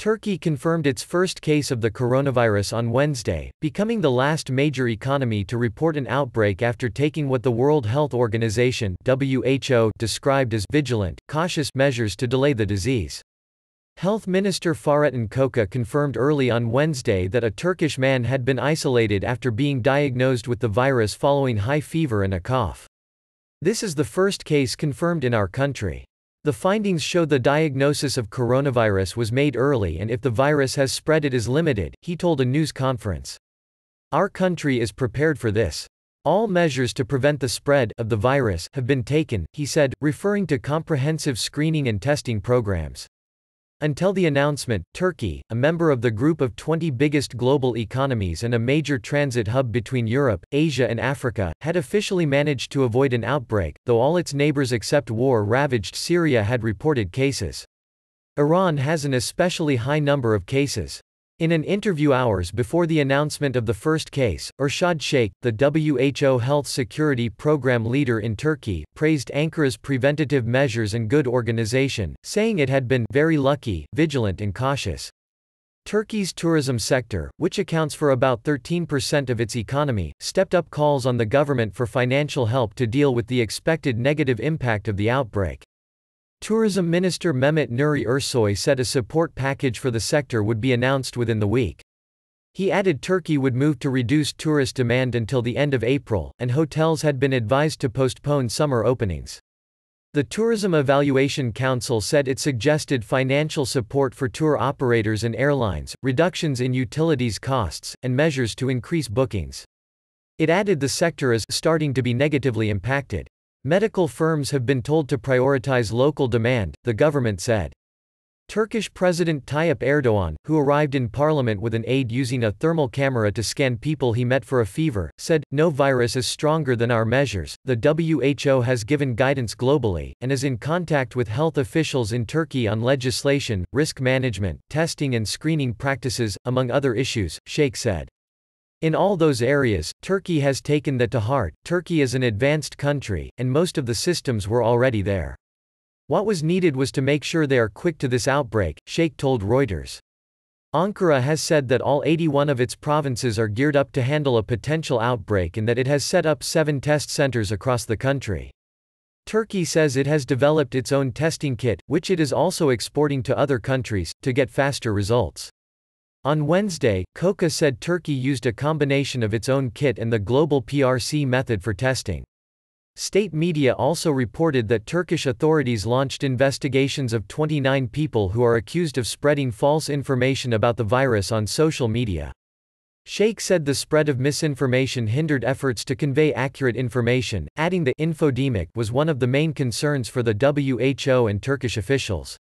Turkey confirmed its first case of the coronavirus on Wednesday, becoming the last major economy to report an outbreak after taking what the World Health Organization (WHO) described as vigilant, cautious measures to delay the disease. Health Minister Fahrettin Koca confirmed early on Wednesday that a Turkish man had been isolated after being diagnosed with the virus following high fever and a cough. This is the first case confirmed in our country. The findings show the diagnosis of coronavirus was made early and if the virus has spread it is limited, he told a news conference. Our country is prepared for this. All measures to prevent the spread of the virus have been taken, he said, referring to comprehensive screening and testing programs. Until the announcement, Turkey, a member of the group of 20 biggest global economies and a major transit hub between Europe, Asia and Africa, had officially managed to avoid an outbreak, though all its neighbors except war-ravaged Syria had reported cases. Iran has an especially high number of cases. In an interview hours before the announcement of the first case, Ershad Sheikh, the WHO Health Security Program leader in Turkey, praised Ankara's preventative measures and good organization, saying it had been very lucky, vigilant and cautious. Turkey's tourism sector, which accounts for about 13% of its economy, stepped up calls on the government for financial help to deal with the expected negative impact of the outbreak. Tourism Minister Mehmet Nuri Ersoy said a support package for the sector would be announced within the week. He added Turkey would move to reduce tourist demand until the end of April, and hotels had been advised to postpone summer openings. The Tourism Evaluation Council said it suggested financial support for tour operators and airlines, reductions in utilities costs, and measures to increase bookings. It added the sector is starting to be negatively impacted. Medical firms have been told to prioritize local demand, the government said. Turkish President Tayyip Erdoğan, who arrived in parliament with an aide using a thermal camera to scan people he met for a fever, said, "No virus is stronger than our measures." The WHO has given guidance globally, and is in contact with health officials in Turkey on legislation, risk management, testing and screening practices, among other issues, Sheikh said. In all those areas, Turkey has taken that to heart. Turkey is an advanced country, and most of the systems were already there. What was needed was to make sure they are quick to this outbreak, Sheikh told Reuters. Ankara has said that all 81 of its provinces are geared up to handle a potential outbreak and that it has set up 7 test centers across the country. Turkey says it has developed its own testing kit, which it is also exporting to other countries, to get faster results. On Wednesday, Koca said Turkey used a combination of its own kit and the global PRC method for testing. State media also reported that Turkish authorities launched investigations of 29 people who are accused of spreading false information about the virus on social media. Sheikh said the spread of misinformation hindered efforts to convey accurate information, adding the infodemic was one of the main concerns for the WHO and Turkish officials.